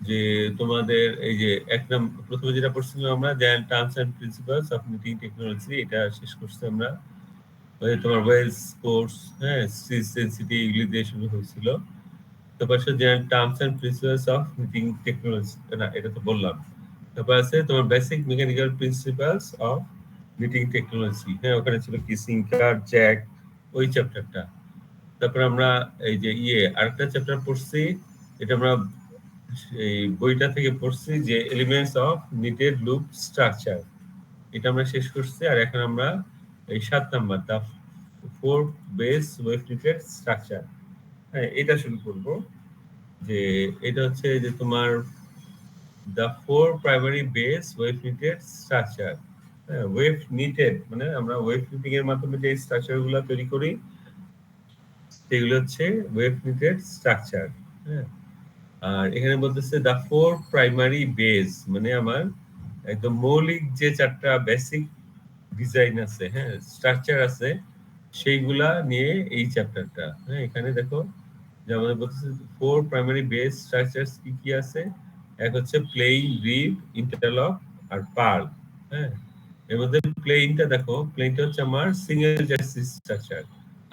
যে তোমাদের এই যে একদম প্রথমে যেটা পড়ছিলাম আমরা general terms and principles of knitting technology, এটা শেষ করছি আমরা। তোমার ওয়েলস কোর্স, হ্যাঁ, সেন্সিটিভ এগুলি দিয়ে শুরু হয়েছিল। তারপর আছে general terms and principles of knitting technology, না এটা তো বললাম। তারপর আছে তোমার basic mechanical principles of knitting technology, হ্যাঁ, ওখানে ছিল কি সিঙ্কার জ্যাক, ওই চ্যাপ্টারটা। তারপর আমরা এই যে আরেকটা চ্যাপ্টার পড়ছি, এটা আমরা এই বইটা থেকে পড়ছি, যে elements of knitted loop structure, এটা আমরা শেষ করছি। আর এখন আমরা এই 7 নাম্বার দা 4 বেস ওয়েভ নিটেড স্ট্রাকচার, হ্যাঁ, এটা শুরু করব। যে এটা হচ্ছে যে তোমার দা 4 primary base wave knitted structure. হ্যাঁ, ওয়েভ নিটেড মানে আমরা ওয়েভ নিটিং এর মাধ্যমে যে স্ট্রাকচারগুলো তৈরি করি সেগুলো হচ্ছে ওয়েভ নিটেড স্ট্রাকচার। হ্যাঁ, আর এখানে বলতেছে দা 4 প্রাইমারি বেস, মানে আমার একদম মৌলিক যে 4টা বেসিক ডিজাইন আছে, হ্যাঁ, স্ট্রাকচার আছে, সেইগুলা নিয়ে এই চ্যাপ্টারটা। হ্যাঁ, এখানে দেখো যে আমাদের বলতেছে 4 প্রাইমারি বেস স্ট্রাকচারস কি কি আছে। এক হচ্ছে প্লেইন, রিব, ইন্টারলক আর পার্ল। হ্যাঁ, এর মধ্যে প্লেইনটা দেখো, প্লেইনটা হচ্ছে আমার সিঙ্গেল জার্সি স্ট্রাকচার।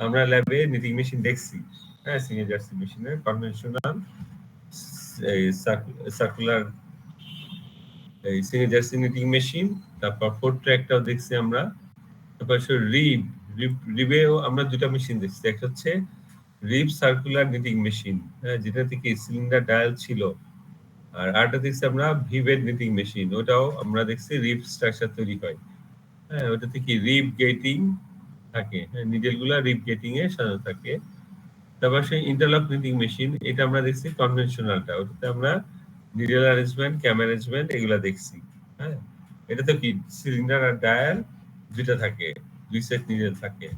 আমরা ল্যাবে নিটিং মেশিন দেখছি, হ্যাঁ, সিঙ্গেল জার্সি মেশিনের কনভেনশনাল এই সার্কুলার এই সিঙ্গেল জার্সি নিটিং মেশিন। তারপর 4 ট্র্যাকটাও দেখছি আমরা। তারপর রিবেও আমরা দুটা মেশিন দেখছি, একটা হচ্ছে রিব সার্কুলার নিটিং মেশিন, হ্যাঁ, যেটা থেকে সিলিন্ডার ডায়াল ছিল। আর আরেকটা দেখছি আমরা ভিভেড নিটিং মেশিন, ওটাও আমরা দেখছি রিব স্ট্রাকচার তৈরি হয়। হ্যাঁ, ওটা থেকে রিব গেটিং থাকে, হ্যাঁ, নিডেল গুলা রিব গেটিং এ সাজানো থাকে। তারপর সেই ইন্টারলক নিটিং মেশিন, এটা আমরা দেখছি কনভেনশনালটা, ওটাতে আমরা নিডেল অ্যারেঞ্জমেন্ট, ক্যাম অ্যারেঞ্জমেন্ট এগুলা দেখছি। হ্যাঁ, এটা তো কি সিলিন্ডার আর ডায়াল দুইটা থাকে, দুই সেট নিডেল থাকে।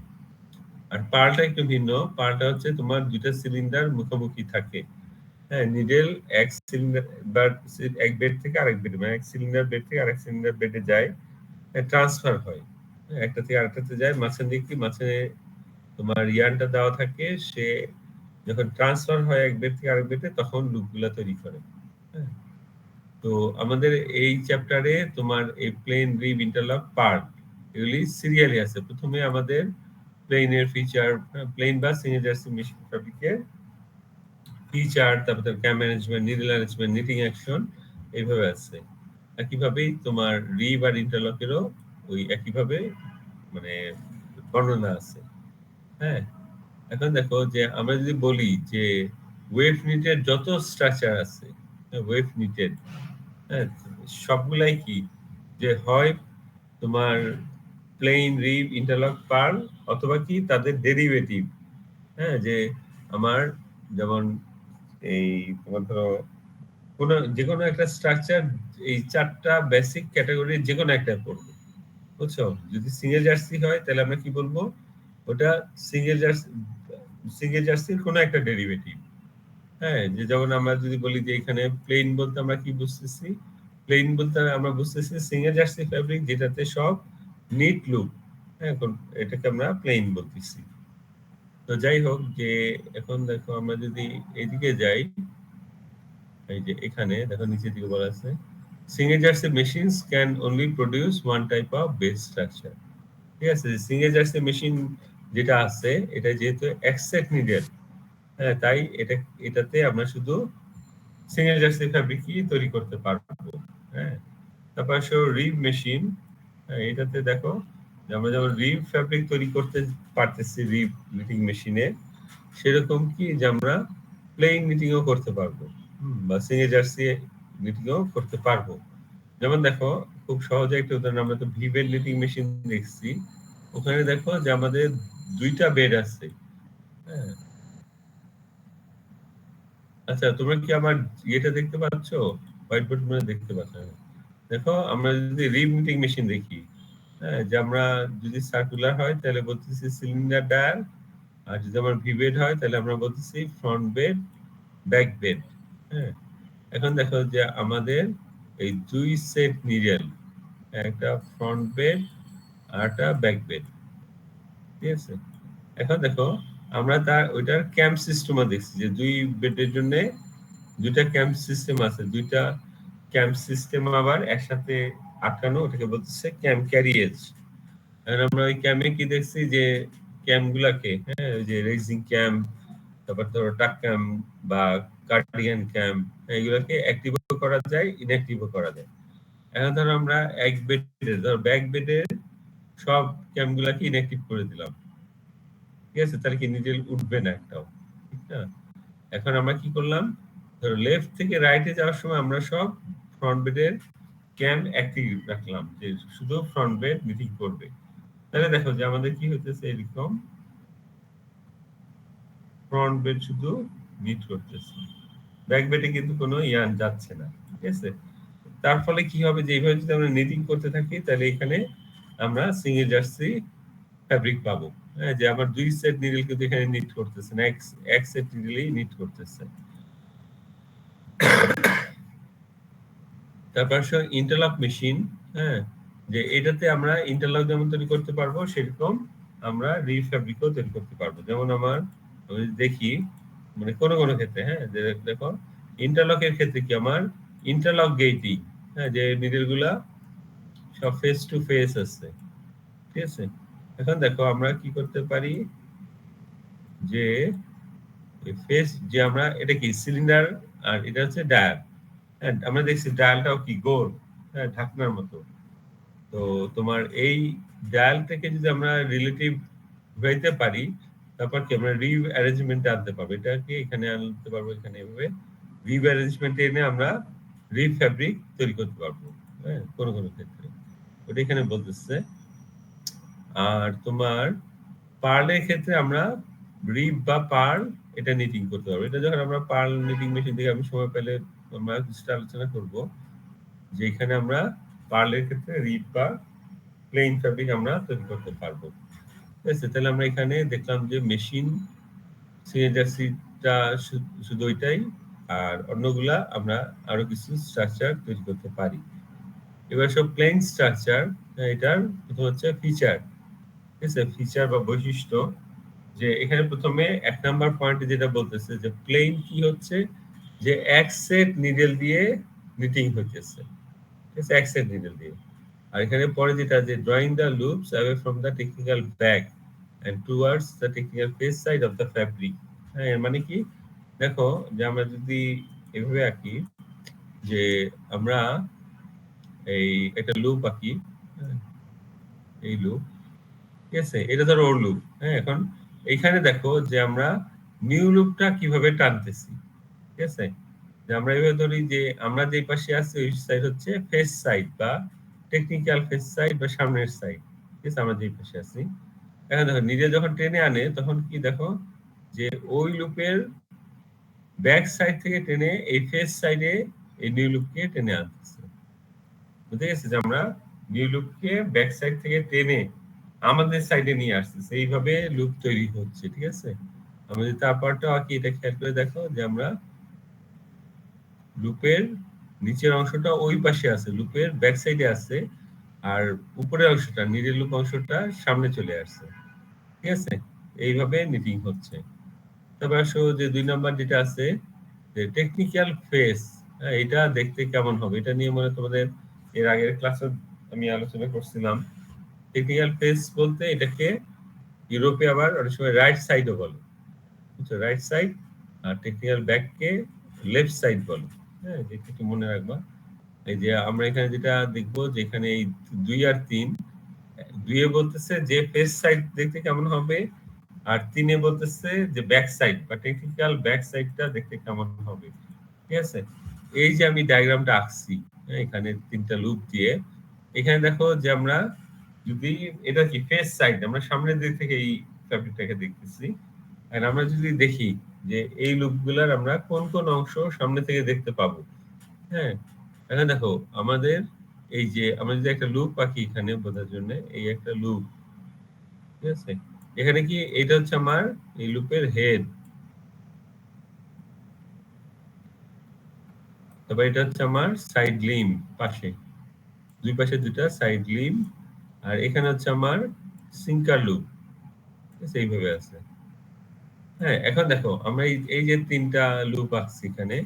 আর পার্লটা একটু ভিন্ন, পার্লটা হচ্ছে তোমার দুইটা সিলিন্ডার মুখোমুখি থাকে। হ্যাঁ, নিডেল এক সিলিন্ডার বা এক বেড থেকে আরেক বেডে, মানে এক সিলিন্ডার বেড থেকে আরেক সিলিন্ডার বেডে যায়, ট্রান্সফার হয়। হ্যাঁ, একটা থেকে আরেকটাতে যায়, মাঝখান দিয়ে কি মাঝখানে তোমার ইয়ানটা দেওয়া থাকে, সে যখন ট্রান্সফার হয় এক বেড থেকে আরেক বেডে তখন লুপগুলা তৈরি করে। হ্যাঁ, তো আমাদের এই চ্যাপ্টারে তোমার এই প্লেন, রিব, ইন্টারলক, পার্ট এগুলি সিরিয়ালি আছে। প্রথমে আমাদের প্লেনের ফিচার, প্লেন বা সিঙ্গেল জার্সি মেশিন ফ্যাব্রিকের ফিচার, তারপর cam management, needle arrangement, knitting action, এইভাবে আছে। একইভাবেই তোমার রিব আর ইন্টারলকেরও ওই একইভাবে মানে বর্ণনা আছে। হ্যাঁ, এখন দেখো যে আমরা যদি বলি যে ওয়েভ নিটেড যত স্ট্রাকচার আছে, ওয়েভ নিটেড, হ্যাঁ, সবগুলাই কি যে হয় তোমার প্লেন, রিব, ইন্টারলক, পার্ল, অথবা কি তাদের ডেরিভেটিভ। হ্যাঁ, যে আমার যেমন এই তোমার ধরো যে কোনো একটা স্ট্রাকচার এই 4টা বেসিক ক্যাটাগরির যে কোনো একটা পড়বে, বুঝছো? যদি সিঙ্গেল জার্সি হয় তাহলে আমরা কি বলবো, ওটা সিঙ্গেল জার্সির কোনো একটা ডেরিভেটিভ। হ্যাঁ, যে যেমন আমরা যদি বলি যে এখানে প্লেন বলতে আমরা কি বুঝতেছি, প্লেন বলতে আমরা বুঝতেছি সিঙ্গেল জার্সি ফ্যাব্রিক যেটাতে সব নিট লুপ। হ্যাঁ, এখন এটাকে আমরা প্লেন বলতেছি। তো যাই হোক, যে এখন দেখো আমরা যদি এদিকে যাই, এই যে এখানে দেখো নিচের দিকে বলা আছে single jersey machines can only produce one type of base structure. ঠিক আছে, সিঙ্গেল জার্সি মেশিন যেটা আছে এটা যেহেতু এক্সেট নিডেড, হ্যাঁ, তাই এটাতে আমরা শুধু সিঙ্গেল জার্সি ফ্যাব্রিকই তৈরি করতে পারবো। হ্যাঁ, তারপর রিব মেশিন, এটাতে দেখো যে আমরা যেমন রিব ফ্যাব্রিক তৈরি করতে পারতেছি রিব নিটিং মেশিনে, সেরকম কি যে আমরা প্লেন নিটিংও করতে পারবো, বা সিঙ্গেল জার্সি নিটিংও করতে পারবো। যেমন দেখো খুব সহজে একটা উদাহরণ, আমরা তো ভিভেল নিটিং মেশিন দেখছি, ওখানে দেখো যে আমাদের দুইটা বেড আছে। হ্যাঁ, আচ্ছা তোমরা কি আমার ইয়েটা দেখতে পাচ্ছ? হোয়াইট বোর্ড মনে দেখতে পাচ্ছ? দেখো আমরা যদি রিব নিটিং মেশিন দেখি, হ্যাঁ, যে আমরা যদি সার্কুলার হয় তাহলে বলতেছি সিলিন্ডার ডায়াল, আর যদি আমার ভিভেড হয় তাহলে আমরা বলতেছি ফ্রন্ট বেড, ব্যাক বেড। হ্যাঁ, এখন দেখো যে আমাদের এই দুই সেট নিডেল, একটা ফ্রন্ট বেড আর একটা ব্যাক বেড, ঠিক আছে। এখন দেখো আমরা ওইটার ক্যাম্প সিস্টেমও দেখছি, যে দুই বেডের জন্য দুইটা ক্যাম্প সিস্টেম আছে, দুইটা ক্যাম্প সিস্টেম আবার একসাথে আটকানো, ওটাকে বলতেছে ক্যাম্প ক্যারিয়েজ। আর আমরা ওই ক্যাম্পে কি দেখছি যে ক্যাম্প গুলাকে, হ্যাঁ, ওই যে রেজিং ক্যাম্প, তারপর ধরো টাক ক্যাম্প বা কার্ডিয়ান ক্যাম্প, এগুলোকে অ্যাক্টিভও করা যায়, ইনঅ্যাক্টিভও করা যায়। এখন ধরো আমরা এক বেডে, ধরো ব্যাক বেডে সব ক্যাম্প গুলাকে ইনঅ্যাক্টিভ করে দিলাম, ঠিক আছে, তাহলে কি নিডেল উঠবে না একটাও, ঠিক না? এখন আমরা কি করলাম, ধরো লেফট থেকে রাইটে যাওয়ার সময় আমরা সব ফ্রন্ট বেডের ক্যাম্প অ্যাক্টিভ রাখলাম, যে শুধু ফ্রন্ট বেড মিটিং করবে। তাহলে দেখো যে আমাদের কি হতেছে, এরকম ফ্রন্ট বেড শুধু মিট করতেছে, ব্যাক বেডে কিন্তু কোনো ইয়ান যাচ্ছে না, ঠিক আছে। তার ফলে কি হবে, যে এইভাবে যদি আমরা নিটিং করতে থাকি, তাহলে এখানে আমরা সিঙ্গেল জার্সি ফ্যাব্রিক পাবো, হ্যাঁ, যে আমার দুই সেট নিডল কিন্তু এখানে নিট করতেছে না, এক সেট নিডলই নিট করতেছে। তারপর ইন্টারলক মেশিন, হ্যাঁ, যে এটাতে আমরা ইন্টারলক যেমন তৈরি করতে পারবো, সেরকম আমরা রিফ্যাব্রিকও তৈরি করতে পারবো। যেমন আমি দেখি, মানে কোনো কোনো ক্ষেত্রে, হ্যাঁ, যে দেখো ইন্টারলকের ক্ষেত্রে কি আমার ইন্টারলক গেটিং, হ্যাঁ, যে নিডল গুলা সব ফেস টু ফেস আছে, ঠিক আছে। এখন দেখো আমরা কি করতে পারি, যে ফেস, যে আমরা এটা কি সিলিন্ডার আর এটা হচ্ছে ডায়াল, হ্যাঁ, আমরা দেখছি ডায়ালটাও কি গোল, হ্যাঁ, ঢাকনার মতো। তো তোমার এই ডায়াল থেকে যদি আমরা রিলেটিভ ঘুরাইতে পারি, তারপর কি আমরা রিভ অ্যারেঞ্জমেন্টে আনতে পারবো, এটাকে এখানে আনতে পারবো, এখানে এভাবে রিভ অ্যারেঞ্জমেন্টে এনে আমরা রিভ ফ্যাব্রিক তৈরি করতে পারবো, হ্যাঁ, কোনো কোনো ক্ষেত্রে ওটা এখানে বলতেছে। আর তোমার পার্লের ক্ষেত্রে আমরা রিব বা পার্ল এটা নিটিং করতে পারবো। এটা যখন আমরা পার্ল নিটিং মেশিন থেকে আমি সময় পেলে আমরা কিছুটা আলোচনা করব, যে এখানে আমরা পার্লের ক্ষেত্রে রিব বা প্লেন ফ্যাব্রিক আমরা তৈরি করতে পারবো, ঠিক আছে। তাহলে আমরা এখানে দেখলাম যে মেশিন সিএনজার্সিটা শুধু ওইটাই, আর অন্যগুলা আমরা আরো কিছু স্ট্রাকচার তৈরি করতে পারি। এবার সব প্লেন স্ট্রাকচার, এটার প্রথম হচ্ছে ফিচার, ঠিক আছে, ফিচার বা বৈশিষ্ট্য। যে এখানে প্রথমে 1 নাম্বার পয়েন্টে যেটা বলতেছে যে প্লেন কি হচ্ছে, যে এক সেট নিডল দিয়ে নিটিং হইতেছে, ঠিক আছে, এক সেট নিডল দিয়ে। আর এখানে পরে যেটা, যে drawing the loops away from the technical back end towards the technical face side of the fabric. হ্যাঁ, এর মানে কি, দেখো যে আমরা যদি এভাবে আঁকি, যে আমরা এই একটা লুপ আঁকি, হ্যাঁ, এই লুপ, ঠিক আছে, এটা ধরো ওর লুপ, হ্যাঁ। এখন এইখানে দেখো যে আমরা নিউ লুপটা কিভাবে টানতেছি, ঠিক আছে, যে আমরা এভাবে ধরি যে আমরা যে পাশে আছি ওই সাইড হচ্ছে ফেস সাইড বা টেকনিক্যাল ফেস সাইড বা সামনের সাইড, ঠিক আছে, আমরা যে পাশে আছি। এখন দেখো নিজে যখন টেনে আনে, তখন কি দেখো, যে ওই লুপের ব্যাক সাইড থেকে টেনে এই ফেস সাইডে এই নিউ লুপকে টেনে আনতেছে, বুঝতে গেছে, যে আমরা নিউ লুপকে ব্যাক সাইড থেকে টেনে আমাদের সাইডে নিয়ে আসতেছে, এইভাবে লুপ তৈরি হচ্ছে, ঠিক আছে। আমরা যদি তারপরটা আঁকি, এটা খেয়াল করে দেখো যে আমরা লুপের নিচের অংশটা ওই পাশে আছে, লুপের ব্যাক সাইডে আছে, আর উপরের অংশটা নিডেল লুপ অংশটা সামনে চলে আসছে, ঠিক আছে। এইভাবে নিটিং হচ্ছে। তারপর আসো যে 2 নাম্বার যেটা আছে, যে টেকনিক্যাল ফেস, এটা দেখতে কেমন হবে, এটা নিয়ে মানে তোমাদের এর আগের ক্লাসে আমি আলোচনা করছিলাম। টেকনিক্যাল ফেস বলতে এটাকে ইউরোপে আবার অনেক সময় রাইট সাইডও বলে, বুঝছো, রাইট সাইড। আর টেকনিক্যাল ব্যাককে লেফট সাইড বলে, হ্যাঁ, এটা একটু মনে রাখবা। এই যে আমরা এখানে যেটা দেখবো, যে এখানে এই 2 আর 3, 2 এ বলতেছে যে ফেস সাইড দেখতে কেমন হবে, আর 3 এ বলতেছে যে ব্যাক সাইড বা টেকনিক্যাল ব্যাক সাইডটা দেখতে কেমন হবে, ঠিক আছে। এই যে আমি ডায়াগ্রামটা আঁকছি, হ্যাঁ, এখানে 3টা লুপ দিয়ে, এখানে দেখো যে আমরা যদি এটা কি ফেস সাইড, আমরা সামনের দিক থেকে এই ফ্যাব্রিকটাকে দেখতেছি, আর আমরা যদি দেখি যে এই লুপগুলার আমরা কোন কোন অংশ সামনে থেকে দেখতে পাবো, হ্যাঁ। এখন দেখো আমাদের এই যে আমরা যদি একটা লুপ আঁকি এখানে বোঝার জন্য, এই একটা লুপ, ঠিক আছে, এখানে কি এটা হচ্ছে আমার এই লুপের হেড, তারপর এটা হচ্ছে আমার সাইড লিম, পাশে দুই পাশে দুইটা সাইড লিম, আর এখানে হচ্ছে আমার সিঙ্কার লুপ, ঠিক আছে, এইভাবে আছে। হ্যাঁ, এখন দেখো আমরা এই যে 3টা লুপ আঁকছি এখানে,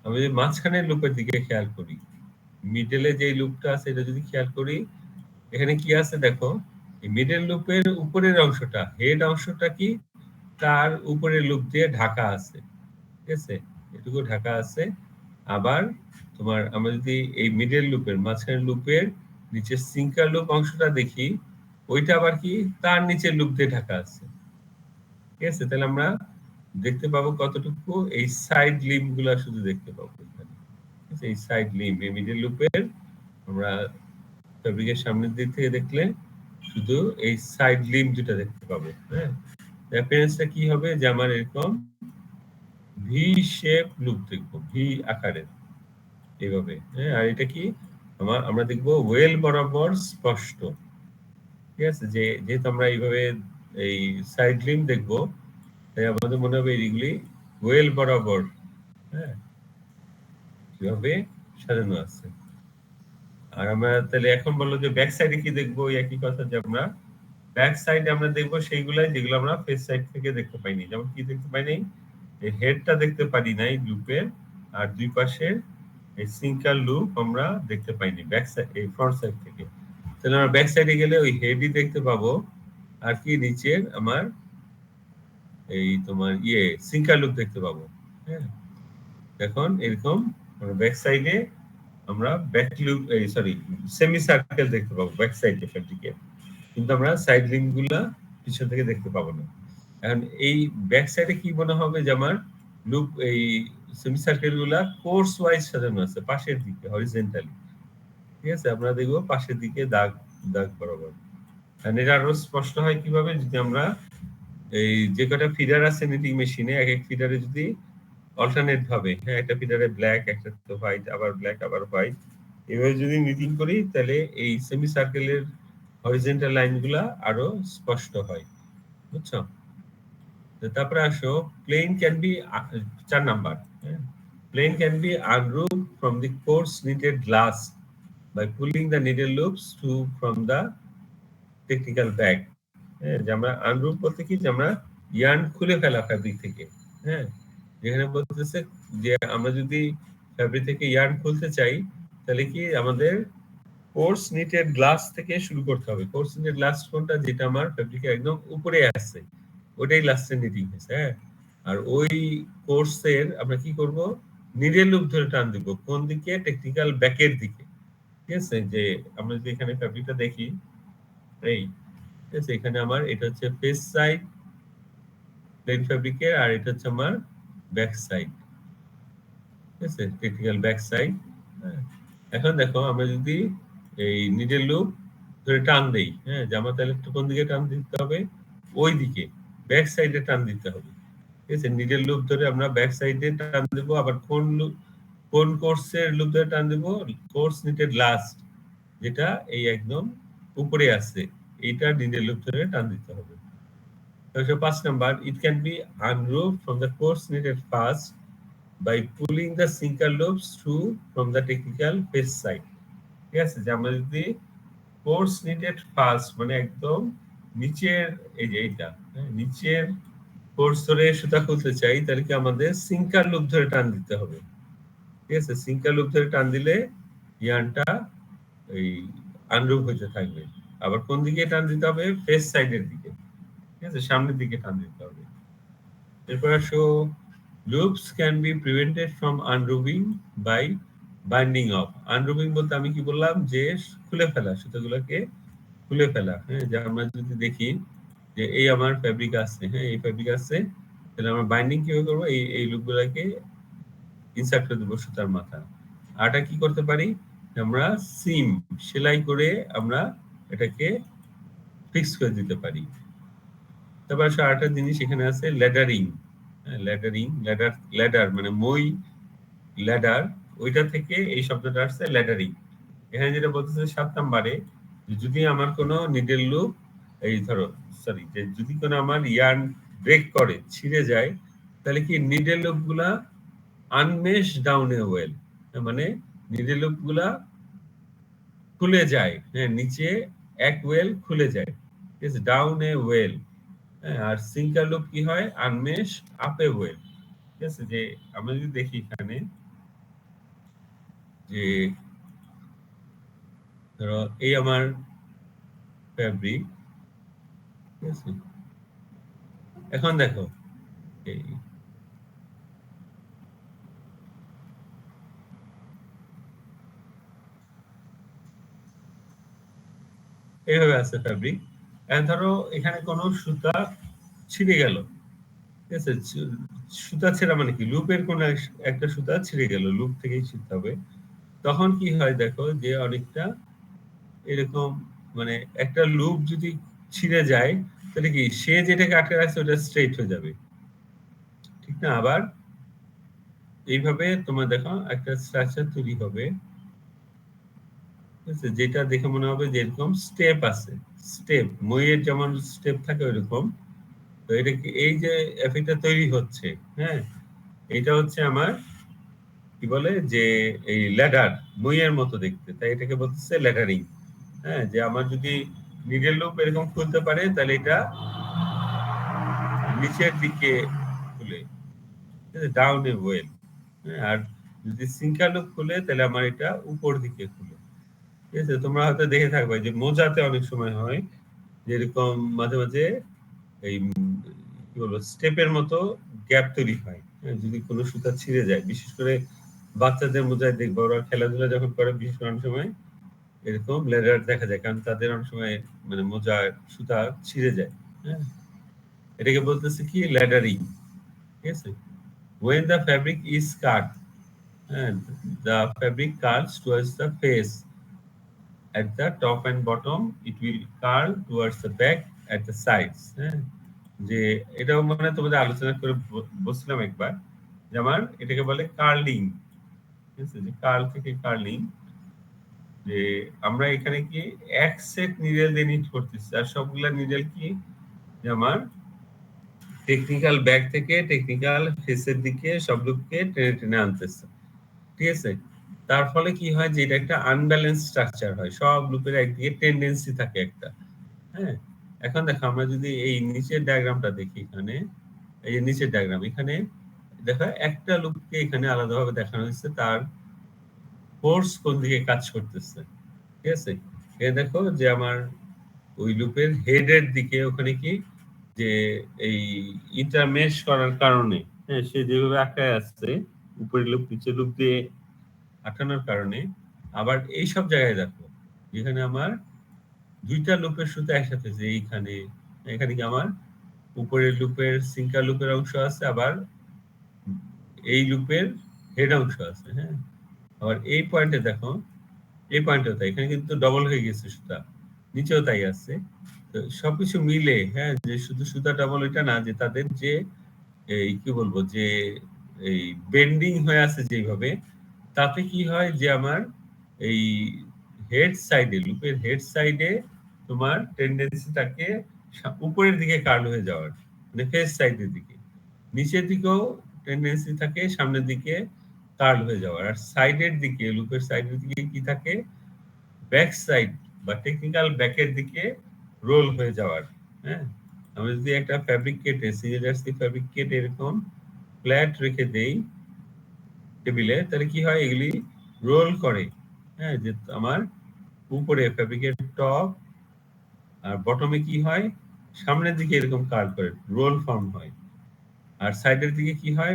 আমি যদি মাঝখানের লুপের দিকে খেয়াল করি, মিডলে যে লুপটা আছে এটা যদি খেয়াল করি, এখানে কি আছে দেখো, এই মিডল লুপের উপরের অংশটা, হেড অংশটা কি তার উপরের লুপ দিয়ে ঢাকা আছে, ঠিক আছে, এটুকু ঢাকা আছে। আবার তোমার আমরা যদি এই মিডল লুপের মাঝখানের লুপের নিচে সিঙ্কার লুপ অংশটা দেখি, ওইটা আবার কি তার নিচে লুপ দিয়ে ঢাকা আছে, ঠিক আছে। তাহলে আমরা দেখতে পাবো কতটুকু, এই সাইড লিম্ব গুলা শুধু দেখতে পাবো এখানে, ঠিক আছে। এই সাইড লিম্ব, এই মিডল লুপের আমরা ফেব্রিকের সামনের দিক থেকে দেখলে শুধু এই সাইড লিম্ব দুটা দেখতে পাবো, হ্যাঁ। অ্যাপিয়ারেন্সটা কি হবে যে আমার এরকম ভি শেপ লুপ দেখবো, ভি আকারের, এইভাবে, হ্যাঁ। আর এটা কি আমরা দেখবো ওয়েল বরাবর স্পষ্ট, ঠিক আছে। যেহেতু আমরা এইভাবে এই সাইড লিম্ব দেখবো, তাই আমাদের মনে হবে এইগুলি ওয়েল বরাবর, হ্যাঁ, কিভাবে সাজানো আছে। আর আমরা তাহলে এখন বললো যে ব্যাক সাইডে কি দেখবো, একই কথা, যে আমরা ব্যাক সাইডে আমরা দেখবো সেইগুলাই যেগুলো আমরা ফেস সাইড থেকে দেখতে পাইনি। যেমন কি দেখতে পাই নাই, এই হেডটা দেখতে পারি নাই লুপের, আর দুই পাশের এই সিঙ্কার লুপ আমরা দেখতে পাইনি ব্যাক সাইড, এই ফ্রন্ট সাইড থেকে। তাহলে আমরা ব্যাক সাইডে গেলে ওই হেডই দেখতে পাবো, আর কি নিচের আমার এই তোমার সিঙ্কার লুপ দেখতে পাবো, হ্যাঁ। এখন এরকম ব্যাক সাইডে আমরা back loop, sorry, semi circle দেখতে পাবো ব্যাক সাইডে ফেব্রিকের, কিন্তু আমরা সাইড লিঙ্ক গুলা পিছন থেকে দেখতে পাবো না। এখন এই ব্যাক সাইডে কি মনে হবে যে আমার লুপ, এই সেমি সার্কেল গুলা কোর্স ওয়াইজ সাজানো আছে পাশের দিকে হরিজন্টালি, ঠিক আছে। আমরা দেখবো পাশের দিকে দাগ দাগ বরাবর। আর এটা আরো স্পষ্ট হয় কিভাবে, যদি আমরা এই যে কটা ফিডার আছে নিটিং মেশিনে, এক এক ফিডারে যদি অল্টারনেট ভাবে, হ্যাঁ, একটা ফিডারে ব্ল্যাক, একটা তো হোয়াইট, আবার ব্ল্যাক আবার হোয়াইট, এভাবে যদি নিটিং করি, তাহলে এই সেমি সার্কেলের হরিজন্টাল লাইনগুলা আরো স্পষ্ট হয়, বুঝছো। তারপরে আসো, plain can be, 4 number, plain can be unroved from the course knitted গ্লাস by pulling the needle loops to from the technical back. হ্যাঁ, যে আমরা আনরুফ বলতে কি, যে আমরা ইয়ার্ন খুলে ফেলা ফ্যাব্রিক থেকে, হ্যাঁ। যেখানে বলতেছে যে আমরা যদি ফ্যাব্রিক থেকে ইয়ার্ন খুলতে চাই, তাহলে কি আমাদের কোর্স নিটেড গ্লাস থেকে শুরু করতে হবে। কোর্স নিটেড গ্লাস কোনটা, যেটা আমার ফ্যাব্রিকের একদম উপরে আছে, ওটাই লাস্টে নিটিং হয়েছে, হ্যাঁ। আর ওই কোর্সের আমরা কি করব, নিডেল লুপ ধরে টান দিব কোন দিকে, টেকনিক্যাল ব্যাকের দিকে, ঠিক আছে। যে আমরা যদি এখানে ফ্যাব্রিকটা দেখি, এই, ঠিক আছে, এখানে আমার এটা হচ্ছে ফেস সাইড প্লেন ফ্যাব্রিকের, আর এটা হচ্ছে আমার ব্যাক সাইড, ঠিক আছে, টেকনিক্যাল ব্যাক সাইড। এখন দেখো আমরা যদি এই নিডেল লুপ ধরে টান দেই, হ্যাঁ, জামা তাহলে একটু কোন দিকে টান দিতে হবে, ওই দিকে ব্যাক সাইডে টান দিতে হবে, ঠিক আছে। নিডেল লুপ ধরে আমরা ব্যাক সাইডে টান দেব, আবার কোন লুপ, কোন কোর্সের লুপ ধরে টান দেব, কোর্স নিটেড লাস্ট, যেটা এই একদম উপরে আছে, এইটা নিডেল লুপ ধরে টান দিতে হবে। তাহলে 5 number, it can be unroofed from the course knitted first by pulling the sinker loops through from the technical face side, ঠিক আছে। যে আমরা যদি কোর্স নিটেড ফার্স্ট মানে একদম নিচের, এই যে এইটা, হ্যাঁ, নিচের কোর্স ধরে সুতা খুলতে চাই, তাহলে কি আমাদের সিঙ্কার লুপ ধরে টান দিতে হবে, ঠিক আছে। সিঙ্কার লুপ ধরে টান দিলে ইয়ার্নটা এই আনরুফ হতে থাকবে। আবার কোন দিকে টান দিতে হবে, ফেস সাইডের দিকে, ঠিক আছে, সামনের দিকে টান দিতে হবে। এরপর আসো, loops can be prevented from unroving by binding off. Unroving বলতে আমি কি বললাম, যে খুলে ফেলা, সুতাগুলোকে খুলে ফেলা, হ্যাঁ। যে আমরা যদি দেখি যে এই আমার ফ্যাব্রিক আছে, হ্যাঁ, এই ফ্যাব্রিক আছে, তাহলে আমরা বাইন্ডিং কিভাবে করবো, এই লুপগুলোকে ইনসার্ট করে দেবো সুতার মাথা। আরটা কি করতে পারি, আমরা সিম সেলাই করে আমরা এটাকে ফিক্স করে দিতে পারি। তারপর আসলে আরেকটা জিনিস এখানে আছে, ল্যাডারিং, ল্যাডারিং, ল্যাডার মানে মই, ল্যাডার, ওইটা থেকে এই শব্দটা আসছে ল্যাডারিং। এখানে যেটা বলতেছে 7 নাম্বারে, যদি আমার কোনো নিডেল লুপ, এই ধরো, সরি, যে যদি কোনো আমার ইয়ার্ন ব্রেক করে, ছিঁড়ে যায়, তাহলে কি নিডেল লুপ গুলা আনমেশ ডাউন এ ওয়েল, মানে নিডেল লুপ গুলা খুলে যায়, হ্যাঁ, নিচে এক ওয়েল খুলে যায়, ঠিক আছে, ডাউন এ ওয়েল, হ্যাঁ। আর সিঙ্কার লুপ কি হয়, আনমেশ আপ এ ওয়েল, ঠিক আছে। যে আমরা যদি দেখি এখানে যে ধরো এই আমার ফ্যাব্রিক, ঠিক আছে? এখন দেখো এই এইভাবে আছে ফ্যাব্রিক। এখন ধরো এখানে কোনো সুতা ছিঁড়ে গেল, ঠিক আছে? সুতা ছেঁড়া মানে কি, লুপের কোন একটা সুতা ছিঁড়ে গেল, লুপ থেকেই ছিঁড়তে হবে। তখন কি হয় দেখো যে অনেকটা এরকম, মানে একটা লুপ যদি ছিঁড়ে যায় তাহলে কি সে যেটাকে আটকে রাখছে ওটা স্ট্রেট হয়ে যাবে, ঠিক না? আবার এইভাবে তোমার দেখো একটা স্ট্রাকচার তৈরি হবে, ঠিক আছে? যেটা দেখে মনে হবে যে এরকম স্টেপ আছে, স্টেপ মইয়ের যেমন স্টেপ থাকে ওইরকম। তো এটা কি এই যে এফেক্টটা তৈরি হচ্ছে, হ্যাঁ, এটা হচ্ছে আমার কি বলে যে এই ল্যাডার, মইয়ের মতো দেখতে, তাই এটাকে বলতেছে ল্যাডারিং। হ্যাঁ, যে আমার যদি নিডেল লুপ এরকম খুলতে পারে তাহলে এটা নিচের দিকে খুলে, ডাউন এ ওয়েল। আর যদি সিঙ্কার লুপ খুলে তাহলে আমার এটা উপর দিকে খুলে, ঠিক আছে? তোমরা হয়তো দেখে থাকবে যে মোজাতে অনেক সময় হয় যেরকম মাঝে মাঝে এই কি বলবো স্টেপের মতো গ্যাপ তৈরি হয়, হ্যাঁ? যদি কোনো সুতা ছিঁড়ে যায়, বিশেষ করে বাচ্চাদের মোজায় দেখবো ওরা খেলাধুলা যখন করে, বিশেষ করে অনেক সময় এরকম লেদার দেখা যায়, কারণ তাদের অনেক সময় মানে মোজার সুতা ছিঁড়ে যায়, হ্যাঁ? এটাকে বলতেছে কি ল্যাডারিং, ঠিক আছে? when the fabric is cut and the fabric curls towards the face at the top and bottom, it will curl towards the back at the sides, হ্যাঁ? যে এটাও মানে তোমাদের আলোচনা করে বলছিলাম একবার যে আমার এটাকে বলে কার্লিং, ঠিক আছে? যে কার্ল থেকে কার্লিং, যে আমরা এখানে কি এক সেট নিডেল দিয়ে নিট করতেছি, আর সবগুলা নিডেল কি যে আমার টেকনিক্যাল ব্যাক থেকে টেকনিক্যাল ফেসের দিকে সব লুককে টেনে টেনে আনতেছে, ঠিক আছে? তার ফলে কি হয় যে এটা একটা আনব্যালেন্স স্ট্রাকচার হয়, সব লুপের একদিকে টেন্ডেন্সি থাকে একটা, হ্যাঁ? এখন দেখো আমরা যদি এই নিচের ডায়াগ্রামটা দেখি, এখানে এই যে নিচের ডায়াগ্রাম, এখানে দেখো একটা লুপকে এখানে আলাদাভাবে দেখানো হয়েছে, তার ফোর্স কোন দিকে কাজ করতেছে, ঠিক আছে? এ দেখো যে আমার ওই লুপের হেডের দিকে ওখানে কি যে এই ইন্টারমেশ করার কারণে, হ্যাঁ, সে যেভাবে আটকায় আসছে উপরের লুপ নিচের লুপ দিয়ে আটানোর কারণে, আবার এই সব জায়গায় দেখো যেখানে আমার দুইটা লুপের সুতো একসাথে, যে এইখানে এখানে কি আমার উপরের লুপের সিঙ্কার লুপের অংশ আছে, আবার এই লুপের হেড অংশ আছে, হ্যাঁ? আবার এই পয়েন্টে দেখো, এই পয়েন্টেও তাই, এখানে কিন্তু ডবল হয়ে গেছে সুতা, নিচেও তাই আছে। তো সবকিছু মিলে, হ্যাঁ, যে শুধু সুতা ডাবল এটা না, যে তাদের যে এই কি বলবো যে এই বেন্ডিং হয়ে আছে যেভাবে, তাতে কি হয় যে আমার এই হেড সাইডে, লুপের হেড সাইডে তোমার টেন্ডেন্সি থাকে উপরের দিকে কার্ল হয়ে যাওয়ার, মানে ফেস সাইডের দিকে। নিচের দিকেও টেন্ডেন্সি থাকে সামনের দিকে কার্ল হয়ে যাওয়ার, আর সাইডের দিকে, লুপের সাইডের দিকে কি থাকে, ব্যাক সাইড বা টেকনিক্যাল ব্যাকের দিকে রোল হয়ে যাওয়ার, হ্যাঁ? আমি যদি একটা ফ্যাব্রিক কেটে, সিঙ্গেল জার্সি ফ্যাব্রিক কেটে এরকম ফ্ল্যাট রেখে দেই টেবিলে, তাহলে কি হয় এগুলি রোল করে, হ্যাঁ? যে আমার উপরে ফ্যাব্রিকের টপ আর বটমে কি হয়, সামনের দিকে এরকম কার্ভ করে রোল ফর্ম হয়, আর সাইডের দিকে কি হয়,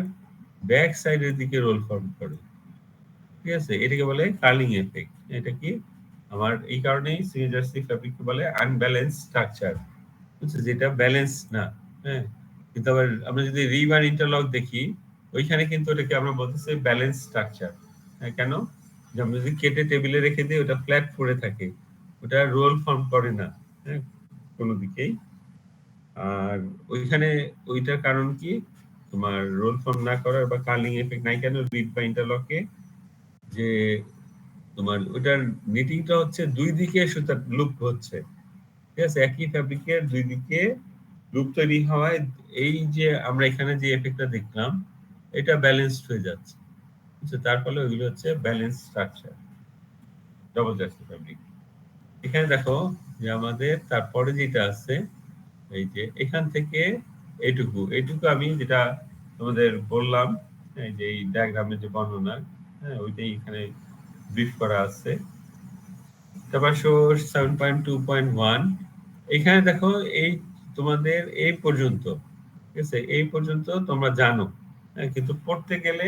ব্যাক সাইডের দিকে রোল ফর্ম করে, ঠিক আছে? এটাকে বলে কার্লিং এফেক্ট। এটা কি আমার এই কারণেই সিঙ্গেল জার্সি ফ্যাব্রিককে বলে আনব্যালেন্স স্ট্রাকচার, বুঝছো? যেটা ব্যালেন্স না, হ্যাঁ? কিন্তু আবার আমরা যদি রিবার ইন্টারলক দেখি, ওইখানে কিন্তু ওটাকে আমরা বলতেছি ব্যালেন্স স্ট্রাকচার। হ্যাঁ, কেন? যে আমরা যদি কেটে টেবিলে রেখে দিই ওটা ফ্ল্যাট পড়ে থাকে, ওটা রোল ফর্ম করে না, হ্যাঁ, কোনো দিকেই। আর ওইখানে ওইটার কারণ কি, তোমার রোল ফর্ম না করার বা কার্লিং এফেক্ট নাই কেন রিড বা ইন্টারলকে, যে তোমার ওইটার নিটিংটা হচ্ছে দুই দিকে সুতা লুপ হচ্ছে, ঠিক আছে? একই ফ্যাব্রিকের দুই দিকে লুপ তৈরি হওয়ায় এই যে আমরা এখানে যে এফেক্টটা দেখলাম এটা ব্যালেন্সড হয়ে যাচ্ছে, বুঝছো? তার ফলে ওইগুলো হচ্ছে balance structure, double jersey fabric. এখানে দেখো যে আমাদের তারপরে যেটা আছে, এই যে এখান থেকে এইটুকু এইটুকু আমি যেটা তোমাদের বললাম, এই যে এই ডায়াগ্রামের যে বর্ণনা, হ্যাঁ, ওইটাই এখানে ব্রিফ করা আছে। তারপর 7.2.1 এখানে দেখো এই তোমাদের এই পর্যন্ত, ঠিক আছে, এই পর্যন্ত তোমরা জানো, হ্যাঁ, কিন্তু পড়তে গেলে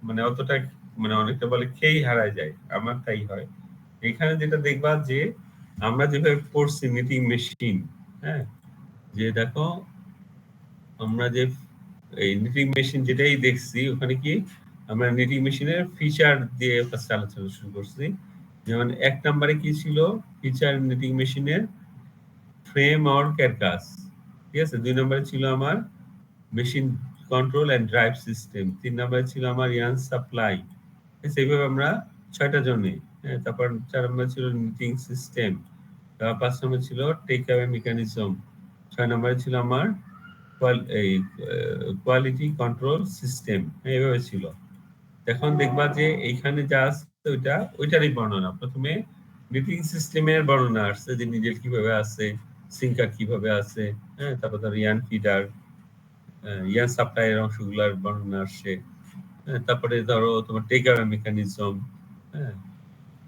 মানে অতটা মানে অনেকটা বলে খেই হারায় যায়, আমার তাই হয়। এখানে যেটা দেখবা যে আমরা যেভাবে পড়ছি নিটিং মেশিন, হ্যাঁ, যে দেখো আমরা যে এই নিটিং মেশিন যেটাই দেখছি ওখানে কি আমরা নিটিং মেশিনের ফিচার দিয়ে ফার্স্ট আলোচনা শুরু করছি। যেমন 1 নম্বরে কি ছিল ফিচার নিটিং মেশিনের ফ্রেম অর ক্যারকাস, ঠিক আছে। 2 নম্বরে ছিল আমার machine control and drive system. 3 নম্বরে ছিল আমার ইয়ার্ন সাপ্লাই। এইভাবে আমরা 6টা জনে, হ্যাঁ। তারপর 4 নম্বরে ছিল নিটিং সিস্টেম। তারপর 5 নম্বরে ছিল টেক অ্যাওয়ে মেকানিজম। 6 নম্বরে ছিল আমার কোয়ালিটি কন্ট্রোল সিস্টেম, এইভাবে ছিল। এখন দেখবা যে এইখানে যা আছে ওইটারই বর্ণনা। প্রথমে নিটিং সিস্টেমের বর্ণনা আসছে যে নিডেল কিভাবে আছে, সিঙ্কার কিভাবে আছে, হ্যাঁ। তারপর ধর ইয়ান ফিডার, ইয়ান সাপ্লাইয়ের অংশগুলোর বর্ণনা আসছে, হ্যাঁ। তারপরে ধরো তোমার টেক অ্যাওয়ে মেকানিজম, হ্যাঁ।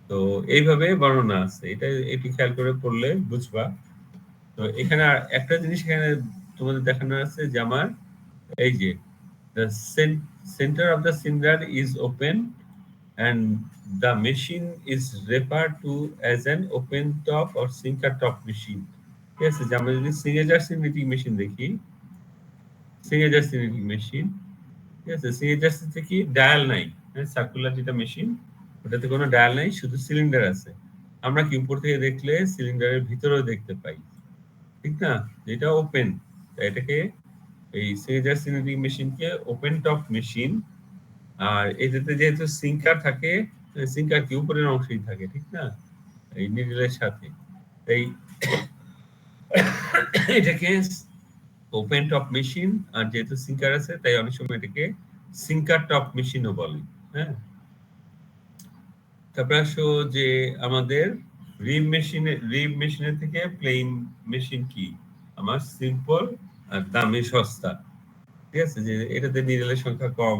তো এইভাবে বর্ণনা আছে, এটা একটু খেয়াল করে পড়লে বুঝবা। তো এখানে আর একটা জিনিস এখানে তোমাদের দেখানো আছে যে আমার এই যে the center of the cylinder is open and the machine is referred to as an open top or sinker top machine, ঠিক আছে। যে আমরা যদি সিগনেচার নিটিং মেশিন দেখি, সিগনেচার নিটিং মেশিন, ঠিক আছে, সিগনেচার কি ডায়াল নাই, হ্যাঁ, সার্কুলার যেটা মেশিন ওটাতে কোনো ডায়াল নাই, শুধু সিলিন্ডার আছে। আমরা কি উপর থেকে দেখলে সিলিন্ডারের ভিতরেও দেখতে পাই, ঠিক না, যেটা ওপেন। এটাকে এই সিগনেচার নিটিং মেশিনকে ওপেন টপ মেশিন। আর এটাতে যেহেতু সিঙ্কার থাকে, সিঙ্কার কি উপরের অংশেই থাকে, ঠিক না, এই নিডলের সাথে। এই এটাকে ওপেন টপ মেশিন, আর যেহেতু সিঙ্কার আছে তাই অনেক সময় এটাকে সিঙ্কার টপ মেশিনও বলে, হ্যাঁ। তারপরে আসো যে আমাদের রিব মেশিনের থেকে প্লেন মেশিন কি আমার সিম্পল আর দামে সস্তা, ঠিক আছে। যে এটাতে নিডলের সংখ্যা কম,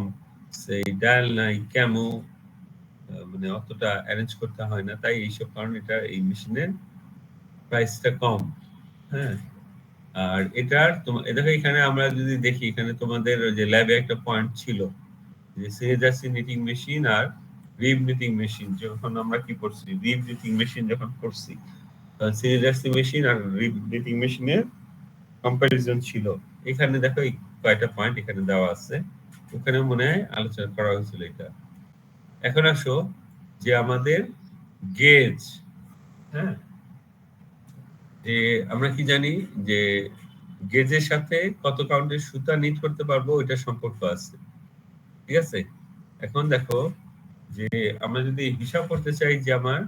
সেই ডায়াল নাই, ক্যামো মানে অতটা অ্যারেঞ্জ করতে হয় না, তাই এইসব কারণে এটা এই মেশিনের প্রাইসটা কম, হ্যাঁ। আর এটার তোমার দেখো এখানে আমরা যদি দেখি, এখানে তোমাদের ওই যে ল্যাবে একটা পয়েন্ট ছিল যে সিনেজার্সি নিটিং মেশিন আর রিব নিটিং মেশিন। যখন আমরা কি করছি, রিব নিটিং মেশিন যখন করছি, সিনেজার্সি মেশিন আর রিব নিটিং মেশিনের কম্পারিজন ছিল। এখানে দেখো এই কয়টা পয়েন্ট এখানে দেওয়া আছে, ওখানে মনে হয় আলোচনা করা হয়েছিল এটা। এখন আসো যে আমাদের গেজ, হ্যাঁ, যে আমরা কি জানি যে গেজের সাথে কত কাউন্টের সুতা নিট করতে পারবো ওইটা সম্পর্ক আছে, ঠিক আছে। এখন দেখো যে আমরা যদি হিসাব করতে চাই যে আমার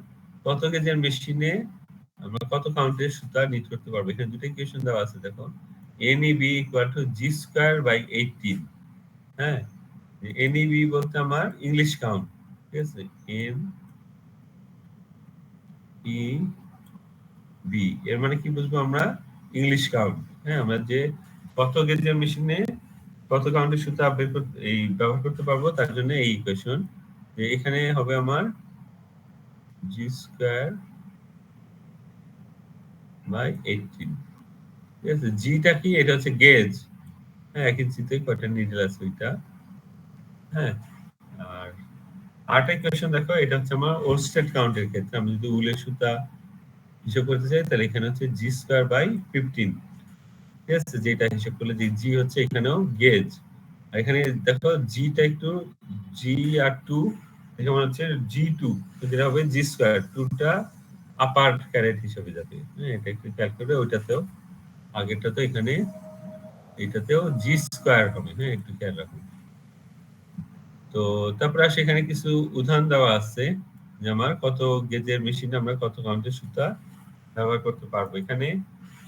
কত গেজের মেশিনে আমরা কত কাউন্টের সুতা নিট করতে পারবো, এখানে দুটো ইকুয়েশন দেওয়া আছে দেখো, NEB = G²/18, হ্যাঁ। NEB বলতে আমার ইংলিশ কাউন্ট, ঠিক আছে, NEB এর মানে কি বুঝবো আমরা, ইংলিশ কাউন্ট, হ্যাঁ। আমরা যে কত গেজের মেশিনে কত কাউন্টের সুতা এই ব্যবহার করতে পারবো তার জন্য এই ইকুয়েশন, যে এখানে হবে আমার G²/18, ঠিক আছে। জিটা কি, এটা হচ্ছে গেজ, হ্যাঁ, এক ইঞ্চিতে কয়টা নিডল আছে ওইটা, হ্যাঁ। আর আরেকটা ইকুয়েশন দেখো, এটা হচ্ছে আমার ওলস্টেড কাউন্টের ক্ষেত্রে, আমি যদি উলের সুতা হিসাব করতে চাই তাহলে এখানে হচ্ছে G²/15, ঠিক আছে। যেটা হিসাব করলে যে জি হচ্ছে এখানেও গেজ, আর এখানে দেখো জিটা একটু জি আর টু যেমন হচ্ছে G2, যেটা হবে G², টুটা আপার ক্যারেট হিসেবে যাবে, হ্যাঁ। এটা একটু খেয়াল করবে, ওইটাতেও আগেরটা তো এখানে এটাতেও G² হবে, হ্যাঁ, একটু খেয়াল রাখুন। তো তারপরে সেখানে কিছু উদাহরণ দেওয়া আছে যে আমার কত গেজের মেশিনে আমরা কত কাউন্টের সুতা ব্যবহার করতে পারবো। এখানে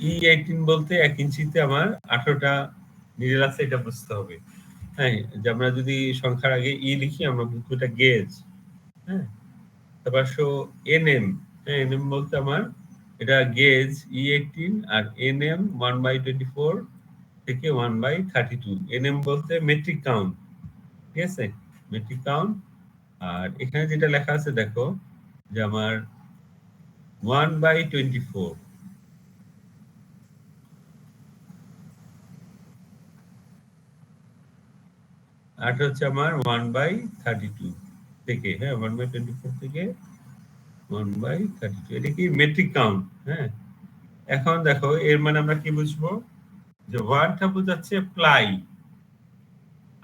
E18 বলতে 1 ইঞ্চিতে আমার 18টা নিডল আছে, এটা বুঝতে হবে, হ্যাঁ। যে আমরা যদি সংখ্যার আগে ই লিখি আমরা বুঝবো এটা গেজ, হ্যাঁ। তারপর NM, হ্যাঁ, NM বলতে আমার এটা গেজ E18 আর NM 1/24 থেকে 1/32। NM বলতে মেট্রিক কাউন্ট, ঠিক আছে, মেট্রিক কাউন্ট। আর এখানে যেটা লেখা আছে দেখো যে আমার 1/24, আর হচ্ছে আমার 1/32 থেকে, হ্যাঁ 1/24 থেকে 1/32, এটা কি মেট্রিক কাউন্ট। হ্যাঁ, এখন দেখো এর মানে আমরা কি বুঝবো, যে 1টা বোঝাচ্ছে প্লাই